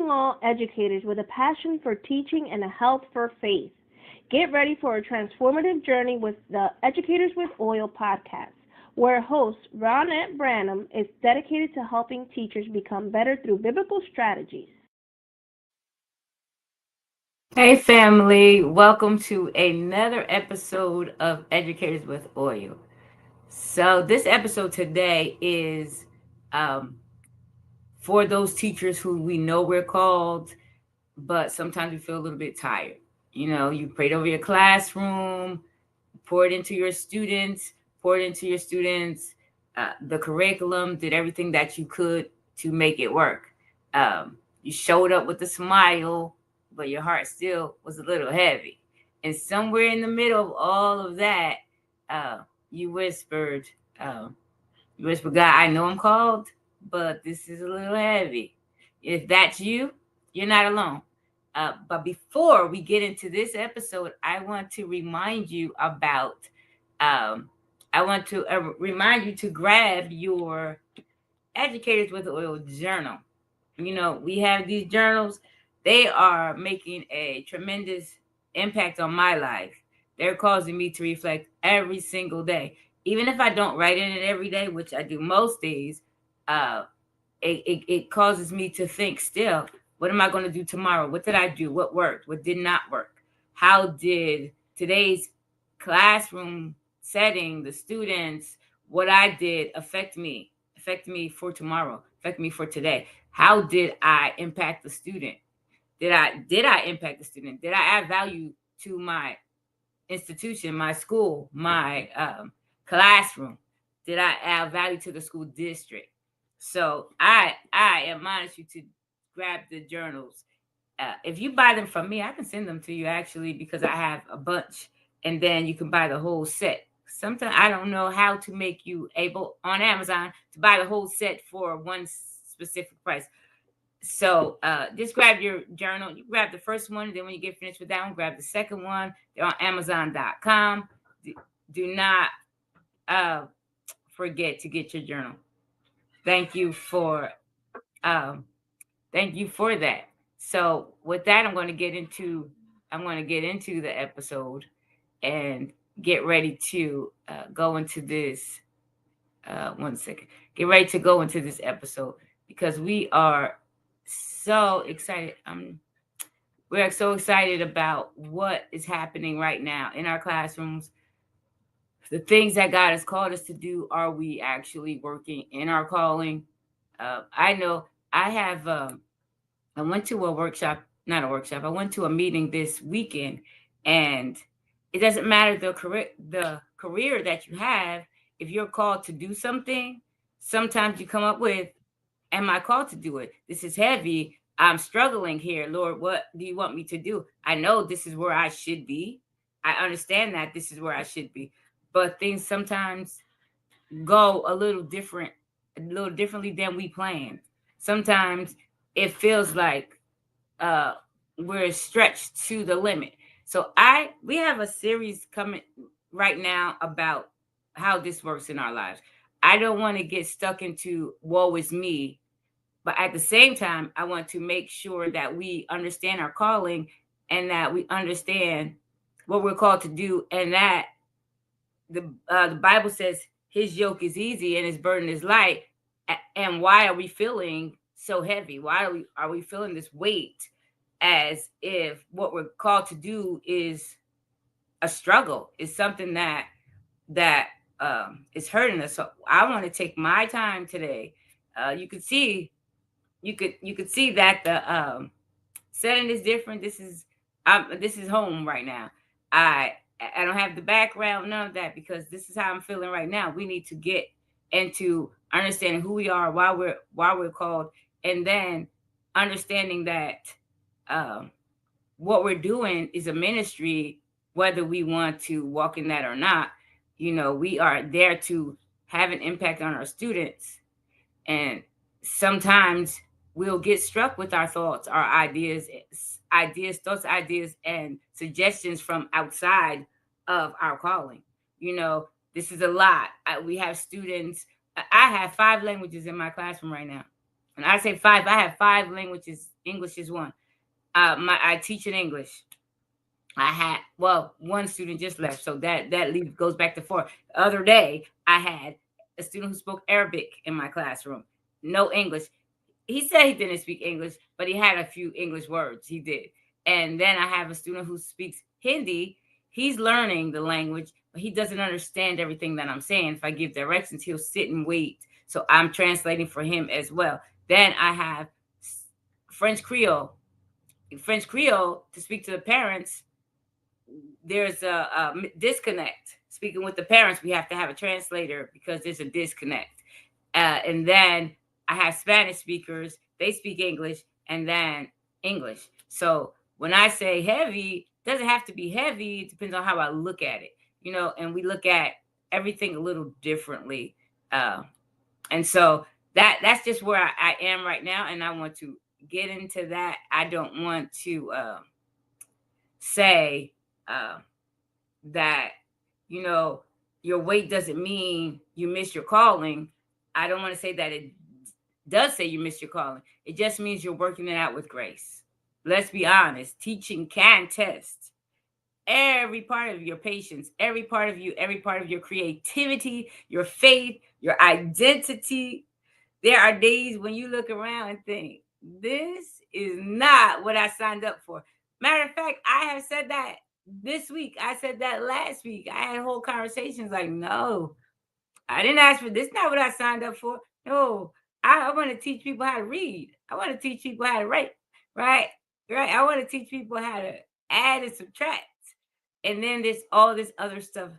connecting all educators with a passion for teaching and a health for faith. Get ready for a transformative journey with the Educators with Oil podcast, where host Ronnette Branham is dedicated to helping teachers become better through biblical strategies. Hey family, welcome to another episode of Educators with Oil. So this episode today is for those teachers who we know we're called, but sometimes we feel a little bit tired. You know, you prayed over your classroom, poured into your students, the curriculum, did everything that you could to make it work. You showed up with a smile, but your heart still was a little heavy. And somewhere in the middle of all of that, uh, you whispered, God, I know I'm called, but this is a little heavy. If that's you, you're not alone. But before we get into this episode, I want to remind you about, remind you to grab your Educators with Oil journal. You know, we have these journals. They are making a tremendous impact on my life. They're causing me to reflect every single day. Even if I don't write in it every day, which I do most days, uh, it causes me to think still, what am I going to do tomorrow? What did I do? What worked? What did not work? How did today's classroom setting, the students, what I did affect me for tomorrow, affect me for today? How did I impact the student? Did I impact the student? Did I add value to my institution, my school, my classroom? Did I add value to the school district? So I admonish you to grab the journals. If you buy them from me, I can send them to you actually because I have a bunch, and then you can buy the whole set. Sometimes I don't know how to make you able on Amazon to buy the whole set for one specific price. So just grab your journal. You grab the first one, then when you get finished with that one, grab the second one. They're on Amazon.com. Do not forget to get your journal. Thank you for um, thank you for that. So with that, I'm going to get into the episode and get ready to go into this. One second. Get ready to go into this episode because we are so excited. We're so excited about what is happening right now in our classrooms. The things that God has called us to do, are we actually working in our calling? I know I have. I went to a workshop, not a workshop. I went to a meeting this weekend, and it doesn't matter the career that you have. If you're called to do something, sometimes you come up with, am I called to do it? This is heavy. I'm struggling here. Lord, what do you want me to do? I know this is where I should be. I understand that this is where I should be. But things sometimes go a little differently than we planned. Sometimes it feels like uh we're stretched to the limit. So I we have a series coming right now about how this works in our lives. I don't want to get stuck into woe is me, but at the same time, I want to make sure that we understand our calling and that we understand what we're called to do, and that the Bible says his yoke is easy and his burden is light. And why are we feeling so heavy? Why are we feeling this weight as if what we're called to do is a struggle, is something that is hurting us? So I want to take my time today. You could see that the setting is different. This is home right now. I don't have the background, none of that, because this is how I'm feeling right now. We need to get into understanding who we are, why we're called, and then understanding that um, what we're doing is a ministry, whether we want to walk in that or not. You know, we are there to have an impact on our students, and sometimes we'll get struck with our thoughts, our ideas, and suggestions from outside of our calling. You know, this is a lot. We have students. I have 5 languages in my classroom right now. When I say 5, I have 5 languages. English is one. I teach in English. I had, well, one student just left, so that leave goes back to 4. The other day, I had a student who spoke Arabic in my classroom, no English. He said he didn't speak English, but he had a few English words. He did. And then I have a student who speaks Hindi. He's learning the language, but he doesn't understand everything that I'm saying. If I give directions, he'll sit and wait. So I'm translating for him as well. Then I have French Creole. French Creole, to speak to the parents, there's a disconnect. Speaking with the parents, we have to have a translator because there's a disconnect. And then I have Spanish speakers, they speak English, and then English. So when I say heavy, it doesn't have to be heavy. It depends on how I look at it, and we look at everything a little differently. And so that's just where I am right now. And I want to get into that. I don't want to say that, your weight doesn't mean you miss your calling. I don't want to say that it does say you miss your calling. It just means you're working it out with grace. Let's be honest. Teaching can test every part of your patience, every part of you, every part of your creativity, your faith, your identity. There are days when you look around and think, this is not what I signed up for. Matter of fact, I have said that this week. I said that last week. I had whole conversations like, no, I didn't ask for this. Not what I signed up for. No, I want to teach people how to read. I want to teach people how to write. Right? Right. I want to teach people how to add and subtract. And then there's all this other stuff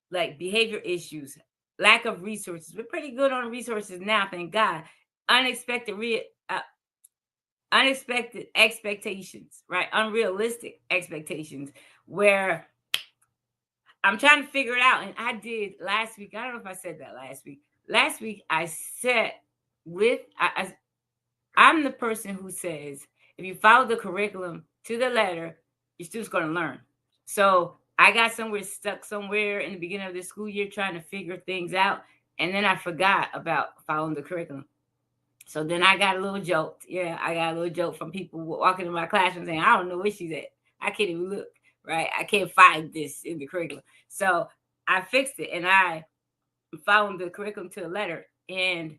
like behavior issues, lack of resources. We're pretty good on resources now, thank God. Unexpected expectations, right? Unrealistic expectations, where I'm trying to figure it out. And I did last week. I don't know if I said that last week. Last week I sat with I'm the person who says if you follow the curriculum to the letter, your student's going to learn. So I got stuck somewhere in the beginning of the school year trying to figure things out, and then I forgot about following the curriculum. So then I got a little jolt. Yeah, I got a little jolt from people walking in my classroom saying, I don't know where she's at. I can't even look, right? I can't find this in the curriculum. So I fixed it, and I followed the curriculum to the letter, and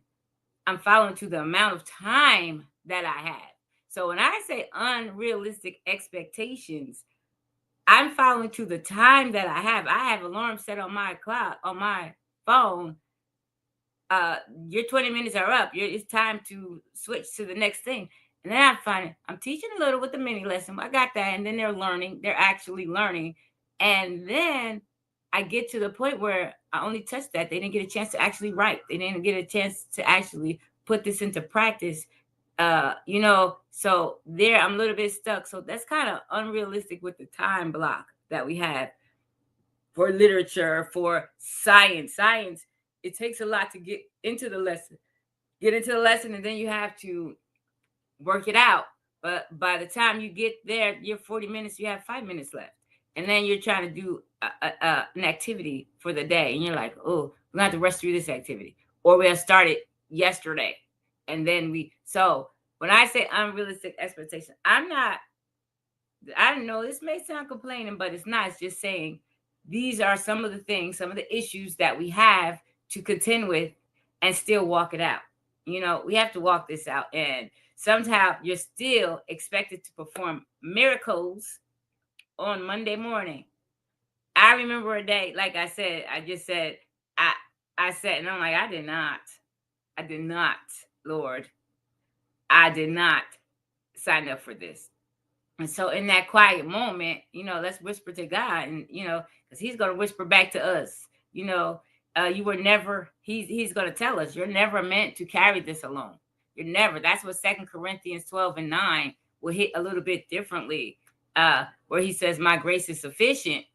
I'm following to the amount of time that I have. So when I say unrealistic expectations, I'm following to the time that I have. I have alarm set on my clock, on my phone. Your 20 minutes are up. It's time to switch to the next thing. And then I find I'm teaching a little with the mini lesson. I got that. And then they're learning. They're actually learning. And then I get to the point where I only touched that. They didn't get a chance to actually write. They didn't get a chance to actually put this into practice. So there I'm a little bit stuck. So that's kind of unrealistic with the time block that we have for literature, for science. Science, it takes a lot to get into the lesson. And then you have to work it out. But by the time you get there, you're 40 minutes, you have 5 minutes left. And then you're trying to do an activity for the day. And you're like, oh, we're going to have to rush through this activity. Or we have started yesterday. And then so when I say unrealistic expectation, I don't know, this may sound complaining, but it's not. It's just saying these are some of the things, some of the issues that we have to contend with and still walk it out. We have to walk this out. And somehow you're still expected to perform miracles on Monday morning. I remember a day, like I said, I said, and I'm like, I did not, Lord, I did not sign up for this. And so in that quiet moment, let's whisper to God, and, because he's going to whisper back to us, you were never, he's going to tell us, you're never meant to carry this alone. You're never. That's what 2 Corinthians 12:9 will hit a little bit differently, where he says, my grace is sufficient.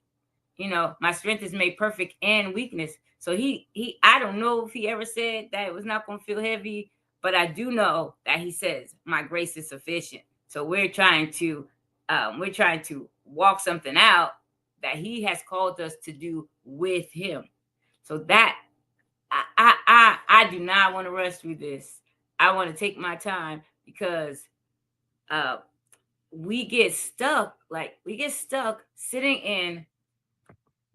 My strength is made perfect in weakness. So I don't know if he ever said that it was not going to feel heavy, but I do know that he says, my grace is sufficient. So we're trying to walk something out that he has called us to do with him. So that I do not want to rush through this. I want to take my time because we get stuck sitting in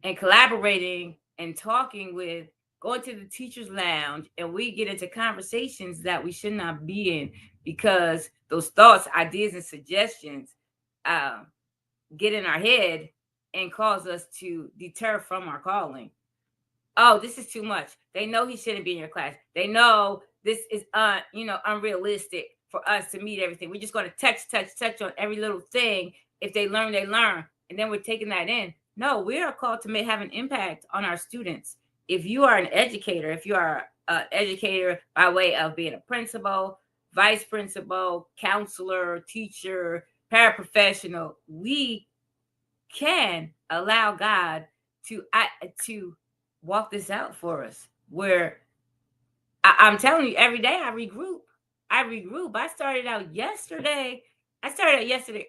and collaborating and talking with, going to the teacher's lounge, and we get into conversations that we should not be in because those thoughts, ideas, and suggestions uh, get in our head and cause us to deter from our calling. Oh, this is too much. They know he shouldn't be in your class. They know this is unrealistic for us to meet everything. We're just going to touch on every little thing. If they learn, they learn. And then we're taking that in. No, we are called to have an impact on our students. If you are an educator, if you are an educator by way of being a principal, vice principal, counselor, teacher, paraprofessional, we can allow God to walk this out for us. Where I'm telling you, every day I regroup. I started out yesterday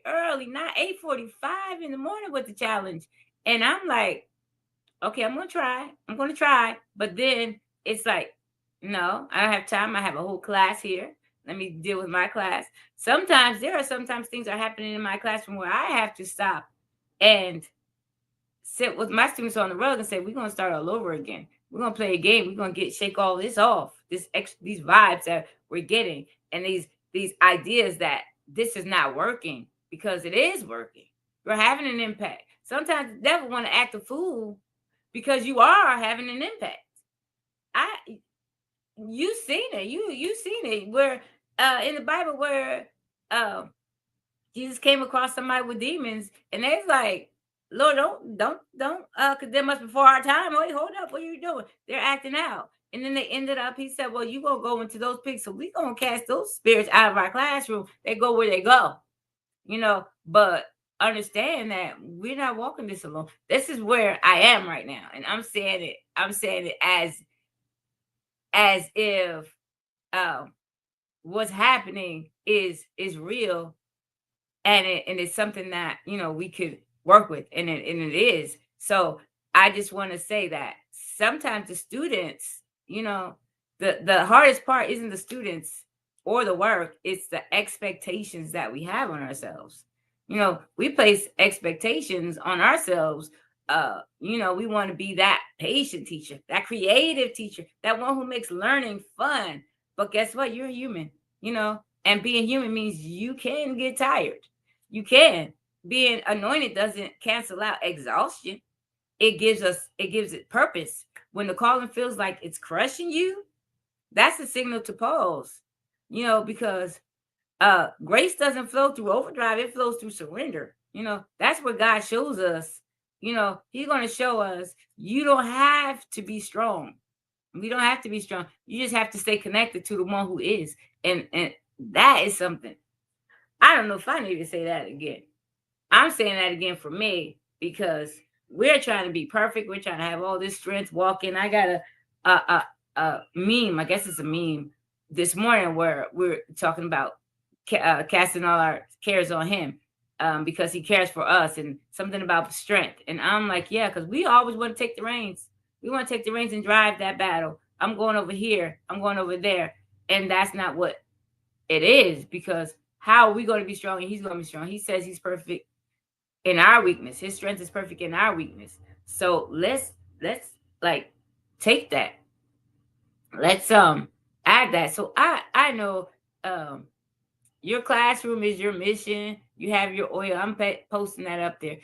early, not 8:45 in the morning with the challenge. And I'm like, okay, I'm going to try. But then it's like, no, I don't have time. I have a whole class here. Let me deal with my class. Sometimes things are happening in my classroom where I have to stop and sit with my students on the rug and say, we're going to start all over again. We're going to play a game. We're going to shake all this off, these vibes that we're getting, and these ideas that this is not working, because it is working. You're having an impact. Sometimes the devil want to act a fool because you are having an impact. You've seen it. You've seen it where in the Bible where Jesus came across somebody with demons, and they're like, Lord, don't condemn us before our time. Wait, hold up, what are you doing? They're acting out. And then they ended up, he said, well, you gonna go into those pigs, so we gonna cast those spirits out of our classroom. They go where they go, but understand that we're not walking this alone. This is where I am right now. And I'm saying it as if what's happening is real, and it's something that we could work with, and it is. So I just want to say that sometimes the students, the hardest part isn't the students or the work, it's the expectations that we have on ourselves. We place expectations on ourselves. We want to be that patient teacher, that creative teacher, that one who makes learning fun. But guess what? You're human, and being human means you can get tired. You can. Being anointed doesn't cancel out exhaustion. It gives it purpose. When the calling feels like it's crushing you, that's a signal to pause. Because grace doesn't flow through overdrive, it flows through surrender. That's where God shows us. He's going to show us you don't have to be strong. We don't have to be strong. You just have to stay connected to the one who is. And that is something. I don't know if I need to say that again. I'm saying that again for me, because we're trying to be perfect. We're trying to have all this strength walking. I got a meme. I guess it's a meme this morning where we're talking about casting all our cares on him, because he cares for us, and something about strength. And I'm like, yeah, because we always want to take the reins. We want to take the reins and drive that battle. I'm going over here. I'm going over there. And that's not what it is, because how are we going to be strong and he's going to be strong? He says he's perfect in our weakness. His strength is perfect in our weakness. So let's like take that. Let's add that. So I know your classroom is your mission. You have your oil. I'm posting that up there.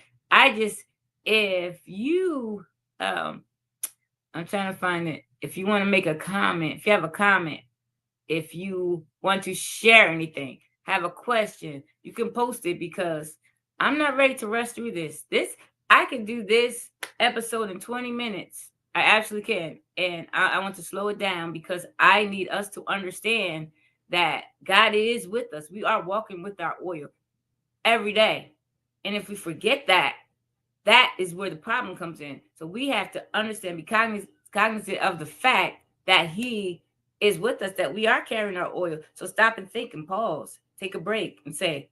If you I'm trying to find it. If you want to make a comment, if you have a comment, if you want to share anything, have a question, you can post it, because I'm not ready to rush through this. I can do this episode in 20 minutes. I actually can. And I want to slow it down, because I need us to understand that God is with us. We are walking with our oil every day. And if we forget that, that is where the problem comes in. So we have to understand, be cognizant of the fact that he is with us, that we are carrying our oil. So stop and think and pause, take a break and say,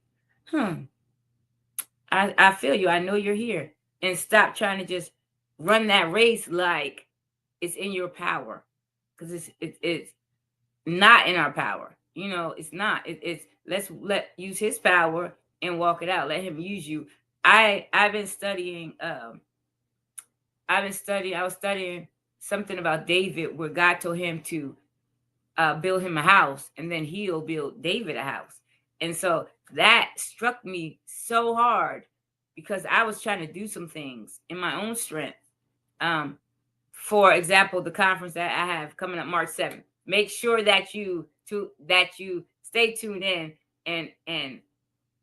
I feel you. I know you're here. And stop trying to just run that race like it's in your power, because it's not in our power. It's not. It's let's use his power and walk it out. Let him use you. I've been studying. I was studying something about David, where God told him to build him a house, and then he'll build David a house. And so that struck me so hard, because I was trying to do some things in my own strength. Um, for example, the conference that I have coming up March 7th. Make sure that you stay tuned in and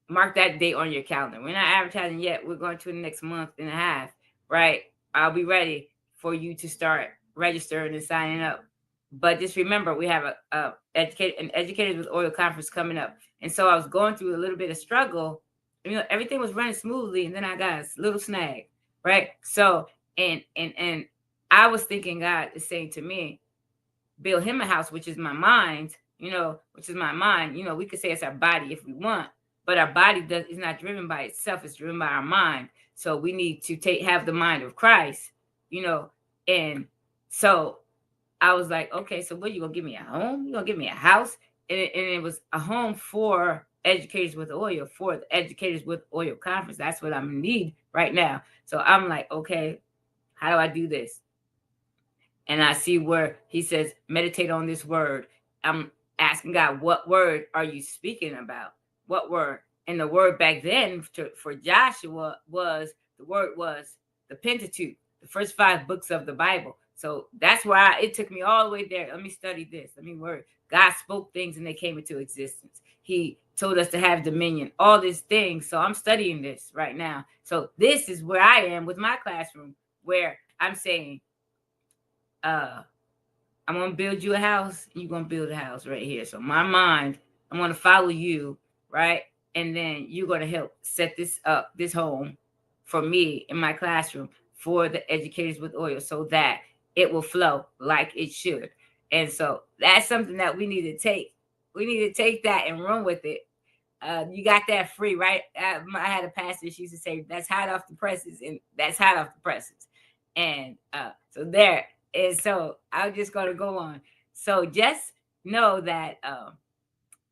mark that date on your calendar. We're not advertising yet. We're going to the next month and a half, right? I'll be ready for you to start registering and signing up. But just remember, we have an Educators with Oil conference coming up. And so I was going through a little bit of struggle. Everything was running smoothly, and then I got a little snag, right? So, and I was thinking God is saying to me, build him a house, which is my mind, which is my mind. We could say it's our body if we want, but our body is not driven by itself. It's driven by our mind. So we need to have the mind of Christ, and so I was like, okay, so what, you gonna give me a home? You gonna give me a house? And it was a home for Educators with Oil, for the Educators with Oil conference. That's what I'm in need right now. So I'm like, okay, how do I do this? And I see where he says, meditate on this word. I'm asking God, what word are you speaking about? What word? And the word back then for Joshua was the Pentateuch, the first 5 books of the Bible. So that's why it took me all the way there. Let me study this. Let me work. God spoke things and they came into existence. He told us to have dominion, all these things. So I'm studying this right now. So this is where I am with my classroom, where I'm saying, I'm gonna build you a house, and you're gonna build a house right here. So my mind, I'm gonna follow you, right? And then you're gonna help set this up, this home for me in my classroom for the Educators with Oil, so that it will flow like it should. And so that's something that we need to take. We need to take that and run with it. You got that free, right? I had a pastor, she used to say, that's hot off the presses, and that's hot off the presses. And so there. And so I'm just going to go on. So just know that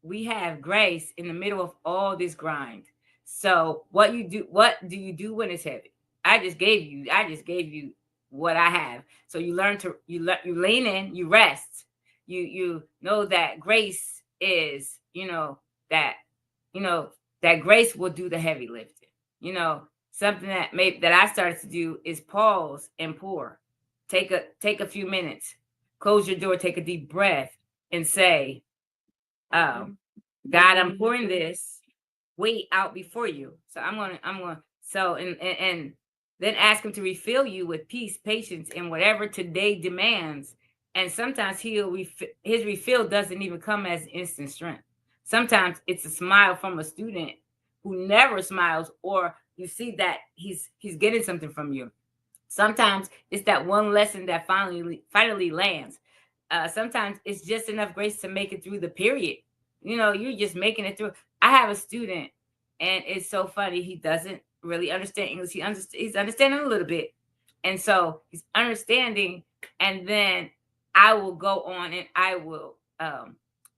we have grace in the middle of all this grind. So what do you do when it's heavy? I just gave you what I have. So you learn to you lean in, you rest. You know that grace is, that that grace will do the heavy lifting. Something that I started to do is pause and pour. Take a few minutes, close your door, take a deep breath, and say, God, I'm pouring this weight out before you. So I'm going. So and then ask him to refill you with peace, patience, and whatever today demands. And sometimes his refill doesn't even come as instant strength. Sometimes it's a smile from a student who never smiles, or you see that he's getting something from you. Sometimes it's that one lesson that finally lands. Sometimes it's just enough grace to make it through the period. You're just making it through. I have a student, and it's so funny. He doesn't really understand English. He's understanding a little bit, and so he's understanding. And then I will go on and I will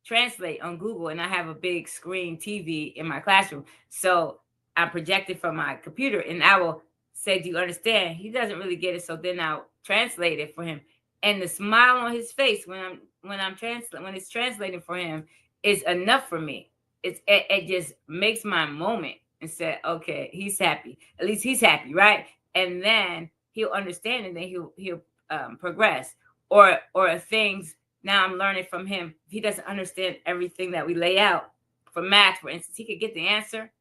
translate on Google, and I have a big screen TV in my classroom, so I project it from my computer, and I will say, do you understand? He doesn't really get it, so then I'll translate it for him. And the smile on his face when it's translating for him is enough for me. It just makes my moment and said, okay, he's happy. At least he's happy, right? And then he'll understand, and then he'll progress. Or things now I'm learning from him. He doesn't understand everything that we lay out. For math, for instance, he could get the answer,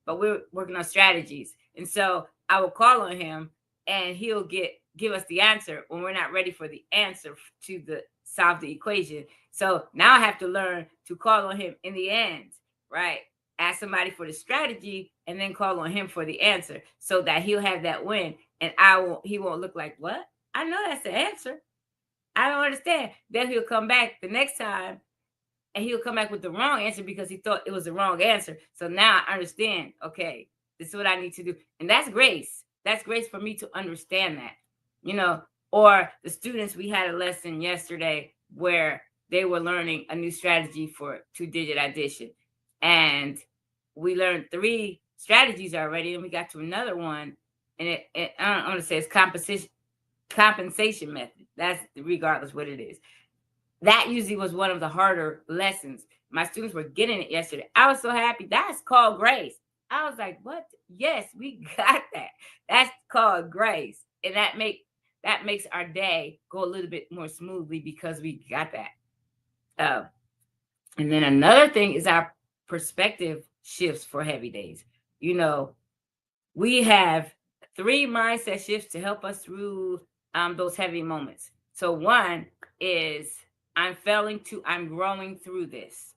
but we're working on strategies. And so I will call on him, and he'll give us the answer when we're not ready for the answer to solve the equation. So now I have to learn to call on him in the end, right? Ask somebody for the strategy, and then call on him for the answer, so that he'll have that win, and he won't look like, what? I know that's the answer. I don't understand. Then he'll come back the next time, and he'll come back with the wrong answer because he thought it was the wrong answer. So now I understand, okay, this is what I need to do. And that's grace. That's grace for me to understand that, Or the students, we had a lesson yesterday where they were learning a new strategy for 2-digit addition. And we learned 3 strategies already, and we got to another one. And I don't want to say it's compensation method. That's regardless what it is. That usually was one of the harder lessons. My students were getting it yesterday. I was so happy. That's called grace. I was like, what? Yes, we got that. That's called grace. And that makes our day go a little bit more smoothly because we got that. And then another thing is our perspective shifts for heavy days. We have 3 mindset shifts to help us through those heavy moments. So one is I'm failing to, I'm growing through this.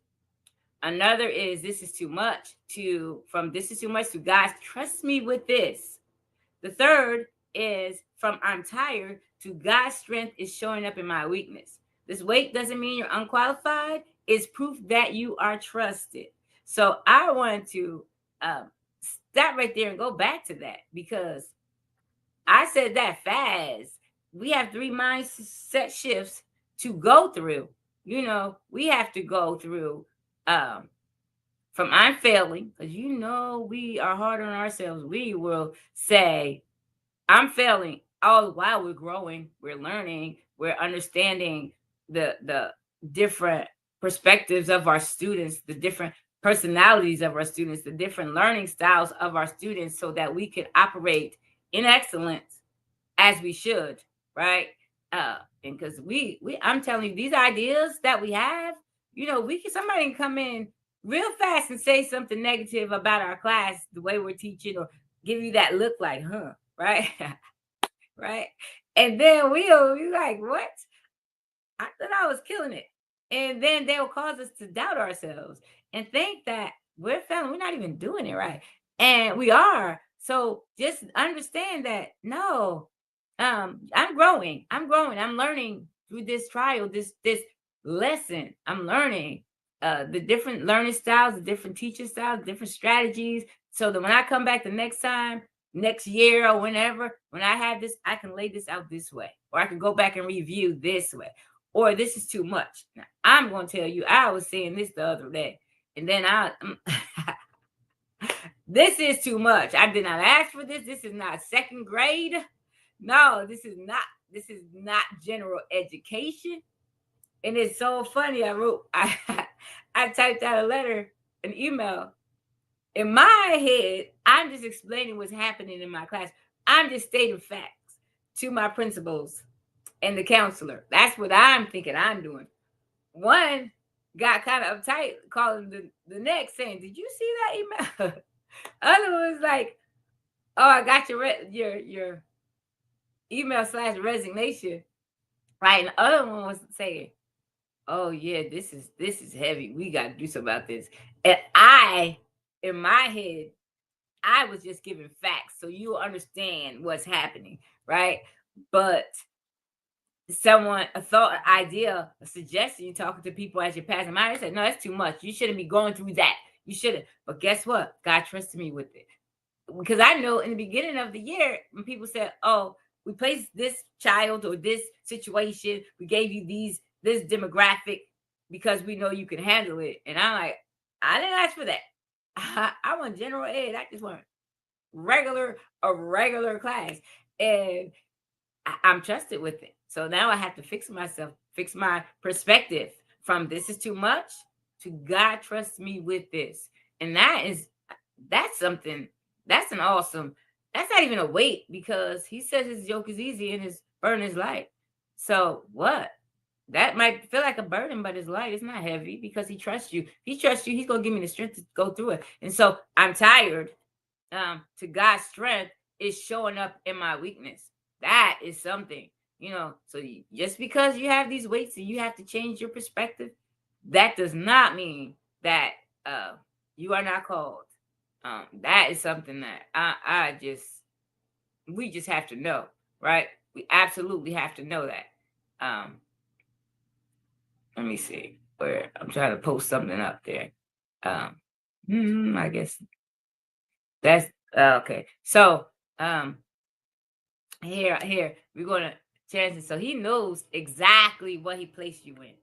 Another is this is too much, from this is too much to God, trust me with this. The third is from I'm tired to God's strength is showing up in my weakness. This weight doesn't mean you're unqualified. It's proof that you are trusted. So I want to stop right there and go back to that, because I said that fast. We have 3 mindset shifts to go through. We have to go through from I'm failing, because we are hard on ourselves. We will say, I'm failing all the while we're growing, we're learning, we're understanding the different perspectives of our students, the different personalities of our students, the different learning styles of our students, so that we can operate in excellence as we should, right? And because I'm telling you, these ideas that we have, somebody can come in real fast and say something negative about our class, the way we're teaching, or give you that look like, huh, right? Right? And then we'll be like, what? I thought I was killing it. And then they'll cause us to doubt ourselves and think that we're failing, we're not even doing it right. And we are. So just understand that, no, I'm growing. I'm learning through this trial, this lesson. I'm learning the different learning styles, the different teaching styles, different strategies, so that when I come back the next time, next year or whenever, when I have this, I can lay this out this way, or I can go back and review this way, or this is too much. Now, I'm going to tell you, I was saying this the other day, and then this is too much. I did not ask for this. This is not 2nd grade. No, this is not general education. And it's so funny. I typed out a letter, an email. In my head, I'm just explaining what's happening in my class. I'm just stating facts to my principals and the counselor. That's what I'm thinking I'm doing. One got kind of uptight, calling the next, saying, "Did you see that email?" Other one was like, "Oh, I got your email / resignation." Right. And the other one was saying, "Oh yeah, this is heavy. We got to do something about this." And in my head, I was just giving facts so you understand what's happening, right? But someone, a thought, an idea, a suggestion, you're talking to people as you're passing by, they said, "No, that's too much. You shouldn't be going through that. You shouldn't." But guess what? God trusted me with it. Because I know in the beginning of the year, when people said, "Oh, we placed this child or this situation, we gave you this demographic because we know you can handle it." And I'm like, I didn't ask for that. I want general ed. I just want a regular class. And I'm trusted with it. So now I have to fix myself, fix my perspective from this is too much to God trusts me with this. And that's something, that's an awesome, that's not even a weight, because he says his yoke is easy and his burden is light. So what? That might feel like a burden, but it's light. It's not heavy, because he trusts you. If he trusts you, he's going to give me the strength to go through it. And so I'm tired. To God's strength is showing up in my weakness. That is something, so just because you have these weights and you have to change your perspective, that does not mean that you are not called. That is something that we just have to know, right? We absolutely have to know that. Let me see where I'm trying to post something up there. I guess that's okay. So here we're gonna change it. So he knows exactly what he placed you in.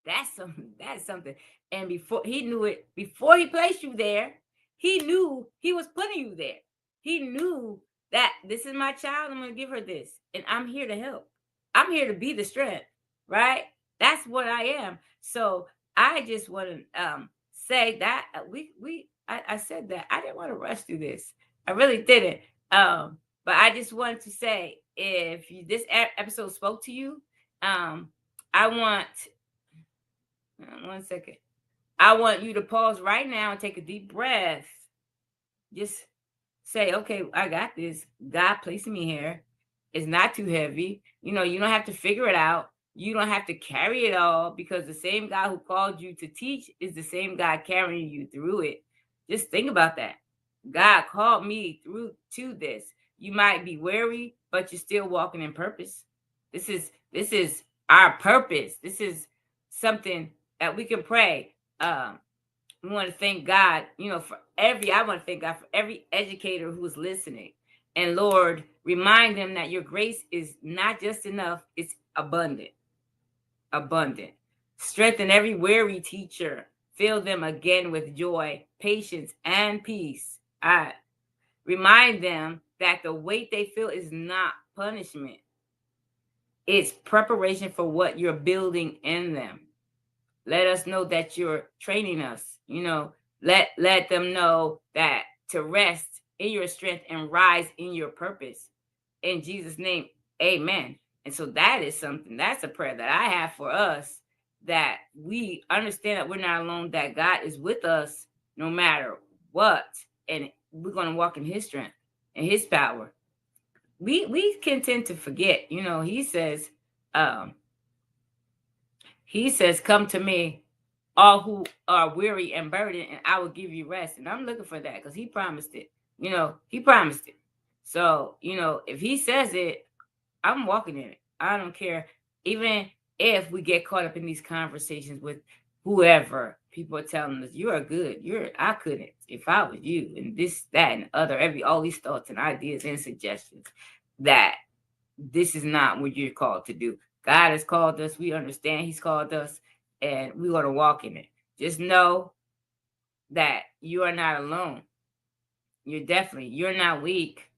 That's something. That's something. And before he knew it, before he placed you there, he knew he was putting you there. He knew that this is my child. I'm going to give her this, and I'm here to help. I'm here to be the strength, right? That's what I am. So I just want to say that I said that I didn't want to rush through this. I really didn't. But I just wanted to say, if this episode spoke to you, I want 1 second. I want you to pause right now and take a deep breath. Just say, okay, I got this. God placing me here. It's not too heavy. You don't have to figure it out. You don't have to carry it all, because the same God who called you to teach is the same God carrying you through it. Just think about that. God called me through to this. You might be weary, but you're still walking in purpose. This is our purpose. This is something that we can pray. We want to thank God, I want to thank God for every educator who is listening. And Lord, remind them that your grace is not just enough, it's abundant. Abundant. Strengthen every weary teacher. Fill them again with joy, patience, and peace. I remind them that the weight they feel is not punishment. It's preparation for what you're building in them. Let us know that you're training us. Let them know that to rest in your strength and rise in your purpose. In Jesus' name, amen. And so that's a prayer that I have for us, that we understand that we're not alone, that God is with us no matter what. And we're going to walk in his strength and his power. We can tend to forget, he says, come to me, all who are weary and burdened, and I will give you rest. And I'm looking for that, because he promised it. He promised it. So, if he says it, I'm walking in it. I don't care. Even if we get caught up in these conversations with whoever, people are telling us, you are good. I couldn't if I was you, and this, that, and other, all these thoughts and ideas and suggestions, that this is not what you're called to do. God has called us. We understand he's called us, and we want to walk in it. Just know that you are not alone. You're not weak.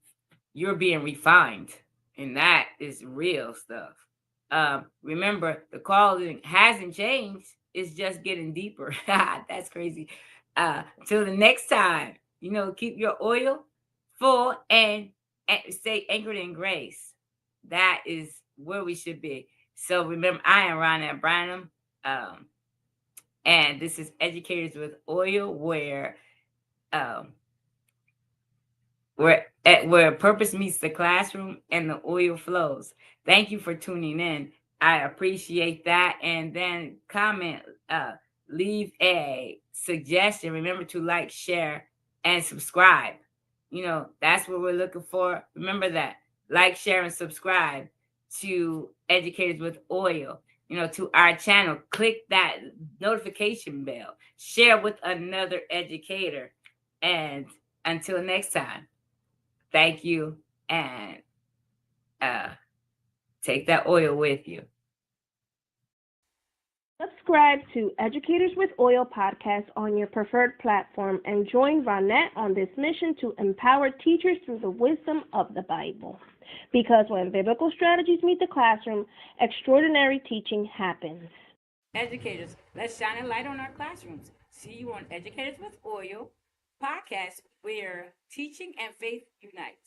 You're being refined, and that is real stuff. Remember, the calling hasn't changed. It's just getting deeper. That's crazy. Till the next time, keep your oil full and stay anchored in grace. That is where we should be. So remember, I am Ronnette Branham, and this is Educators with Oil, where purpose meets the classroom and the oil flows. Thank you for tuning in. I appreciate that. And then comment, leave a suggestion. Remember to like, share, and subscribe. That's what we're looking for. Remember that. Like, share, and subscribe to Educators with Oil, to our channel. Click that notification bell. Share with another educator. And until next time, thank you, and take that oil with you. Subscribe to Educators with Oil podcast on your preferred platform, and join Ronnette on this mission to empower teachers through the wisdom of the Bible. Because when biblical strategies meet the classroom, extraordinary teaching happens. Educators, let's shine a light on our classrooms. See you on Educators with Oil podcast, where teaching and faith unite.